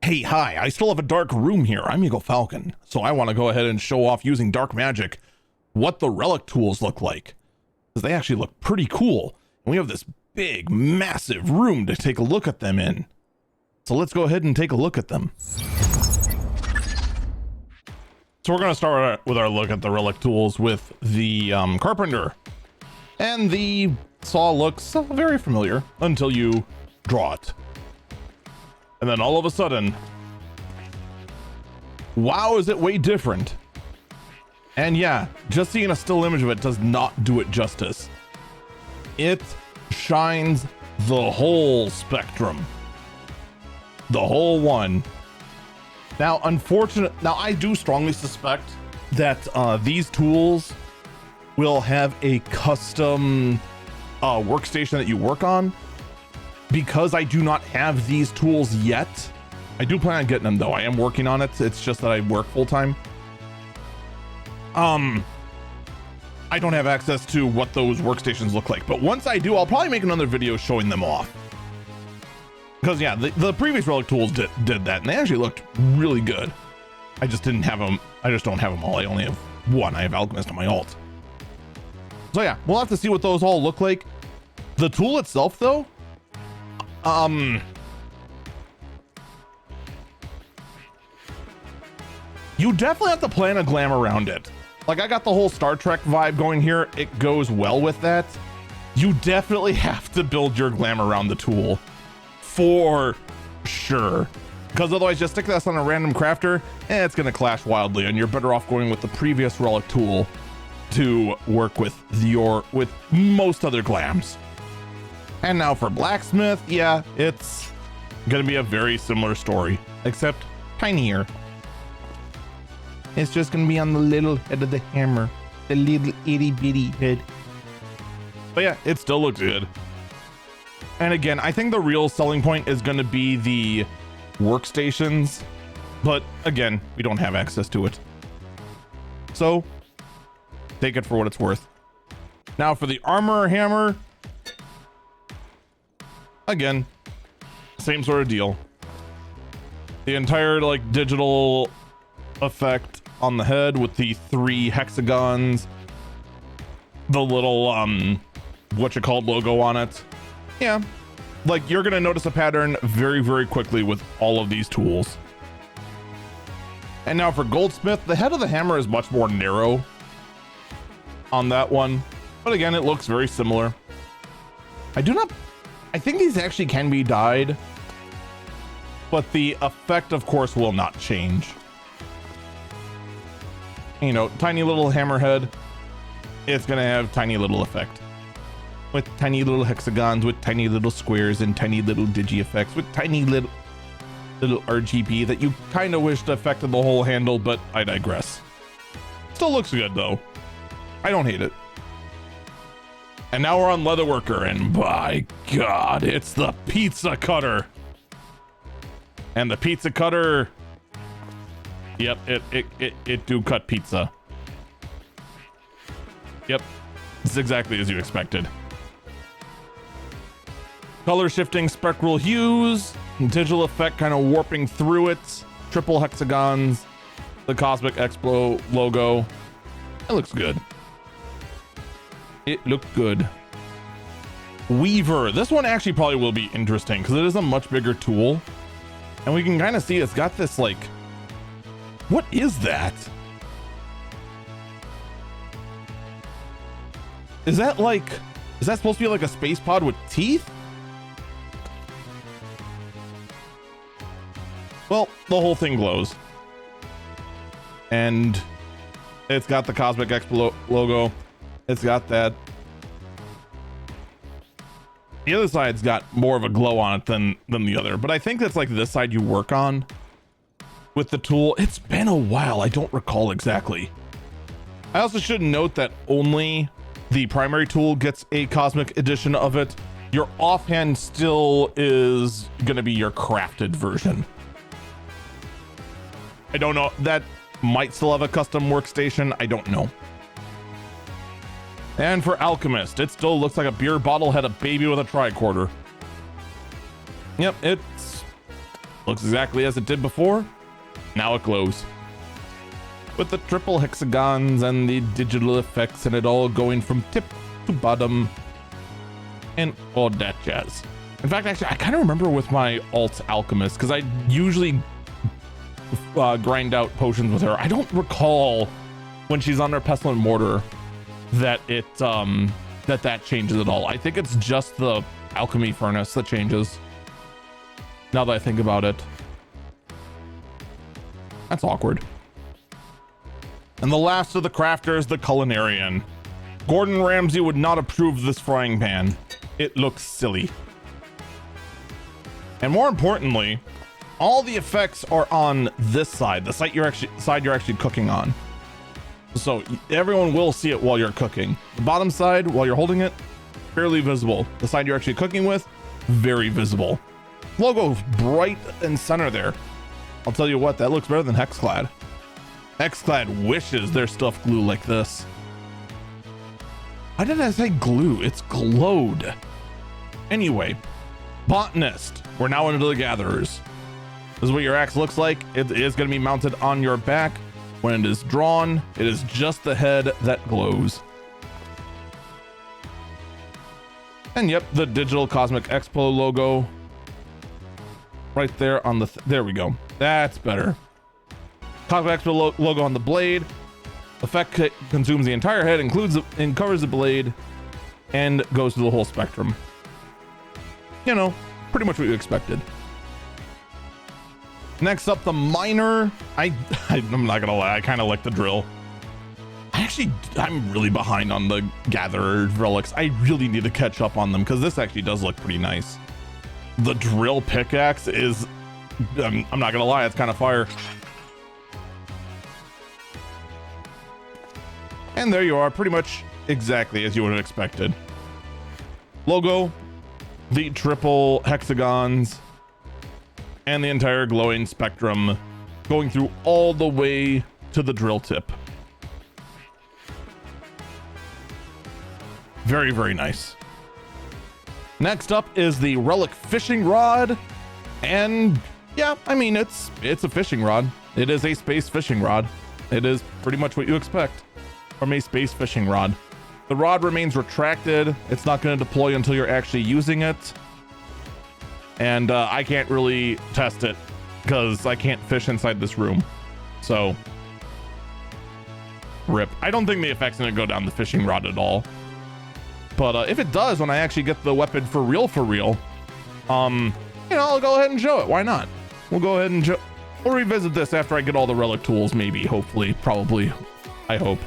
Hey, hi, I still have a dark room here. I'm Eagle Falcon, so I want to go ahead and show off using dark magic what the relic tools look like, because they actually look pretty cool. And we have this big, massive room to take a look at them in. So let's go ahead and take a look at them. So we're going to start with our look at the relic tools with the carpenter. And the saw looks very familiar until you draw it. And then all of a sudden, wow, is it way different. And yeah, just seeing a still image of it does not do it justice. It shines the whole spectrum. The whole one. Now, I do strongly suspect that these tools will have a custom workstation that you work on. Because I do not have these tools yet. I do plan on getting them though. I am working on it. It's just that I work full time. I don't have access to what those workstations look like, but once I do, I'll probably make another video showing them off. Because yeah, the previous relic tools did that, and they actually looked really good. I just didn't have them. I just don't have them all. I only have one. I have Alchemist on my alt. So yeah, we'll have to see what those all look like. The tool itself though, you definitely have to plan a glam around it. Like, I got the whole Star Trek vibe going here. It goes well with that. You definitely have to build your glam around the tool for sure, because otherwise just stick this on a random crafter and it's going to clash wildly, and you're better off going with the previous relic tool to work with most other glams. And now for blacksmith, yeah, it's gonna be a very similar story, except tinier. It's just gonna be on the little head of the hammer, the little itty bitty head. But yeah, it still looks good. And again, I think the real selling point is gonna be the workstations, but again, we don't have access to it. So take it for what it's worth. Now for the armor hammer, again, same sort of deal. The entire like digital effect on the head with the 3 hexagons, the little logo on it. Yeah, like you're gonna notice a pattern very, very quickly with all of these tools. And now for goldsmith, the head of the hammer is much more narrow on that one, but again, it looks very similar. I think these actually can be dyed, but the effect, of course, will not change. You know, tiny little hammerhead, it's gonna have tiny little effect. With tiny little hexagons, with tiny little squares, and tiny little digi effects, with tiny little RGB that you kind of wished affected the whole handle, but I digress. Still looks good, though. I don't hate it. And now we're on leatherworker, and by God, it's the pizza cutter. And the pizza cutter, yep, it do cut pizza. Yep, it's exactly as you expected. Color shifting spectral hues, digital effect kind of warping through it, triple hexagons, the Cosmic Expo logo. It looks good. It looked good. Weaver. This one actually probably will be interesting because it is a much bigger tool. And we can kind of see it's got this like, what is that? Is that supposed to be like a space pod with teeth? Well, the whole thing glows. And it's got the Cosmic Expo logo. It's got that. The other side's got more of a glow on it than the other, but I think that's like this side you work on with the tool. It's been a while. I don't recall exactly. I also should note that only the primary tool gets a cosmic edition of it. Your offhand still is going to be your crafted version. I don't know. That might still have a custom workstation. I don't know. And for Alchemist, it still looks like a beer bottle had a baby with a tricorder. Yep, it's Looks exactly as it did before. Now it glows. With the triple hexagons and the digital effects and it all going from tip to bottom and all that jazz. In fact, actually, I kind of remember with my alt alchemist, because I usually grind out potions with her. I don't recall when she's on her pestilent mortar that it that changes at all. I think it's just the alchemy furnace that changes, now that I think about it. That's awkward. And the last of the crafters, the culinarian. Gordon Ramsay would not approve this frying pan. It looks silly. And more importantly, all the effects are on this side, the side you're actually cooking on. So everyone will see it while you're cooking. The bottom side, while you're holding it, barely visible. The side you're actually cooking with, very visible. Logo bright in center there. I'll tell you what, that looks better than Hexclad. Hexclad wishes their stuff glue like this. Why did I say glue? It's glowed. Anyway, botanist. We're now into the gatherers. This is what your axe looks like. It is going to be mounted on your back. When it is drawn, it is just the head that glows. And yep, the digital Cosmic Expo logo right there on the there we go. That's better. Cosmic Expo logo on the blade. Effect consumes the entire head, includes and covers the blade, and goes through the whole spectrum. You know, pretty much what you expected. Next up, the miner. I'm not gonna lie, I kind of like the drill. I'm really behind on the gatherer relics. I really need to catch up on them because this actually does look pretty nice. The drill pickaxe is, I'm not gonna lie, it's kind of fire. And there you are, pretty much exactly as you would have expected. Logo, the triple hexagons, and the entire glowing spectrum going through all the way to the drill tip. Very, very nice. Next up is the relic fishing rod. And yeah, I mean, it's a fishing rod. It is a space fishing rod. It is pretty much what you expect from a space fishing rod. The rod remains retracted. It's not going to deploy until you're actually using it. And I can't really test it because I can't fish inside this room. So, rip. I don't think the effect's going to go down the fishing rod at all. But if it does, when I actually get the weapon for real, you know, I'll go ahead and show it. Why not? We'll go ahead and we'll revisit this after I get all the relic tools, maybe, hopefully, probably, I hope,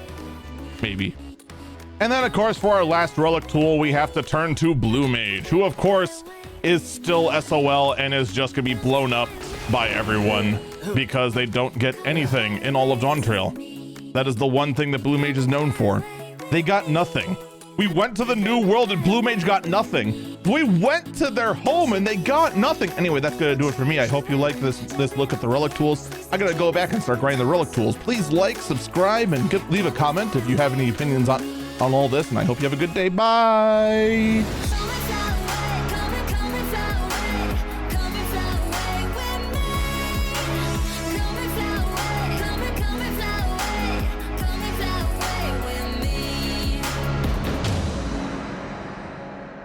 maybe. And then, of course, for our last relic tool, we have to turn to Blue Mage, who, of course, is still SOL and is just gonna be blown up by everyone because they don't get anything in all of Dawntrail. That is the one thing that Blue Mage is known for. They got nothing. We went to the new world and Blue Mage got nothing. We went to their home and they got nothing. Anyway, that's gonna do it for me. I hope you like this look at the relic tools. I'm gonna go back and start grinding the relic tools. Please like, subscribe, and leave a comment if you have any opinions on all this. And I hope you have a good day. Bye.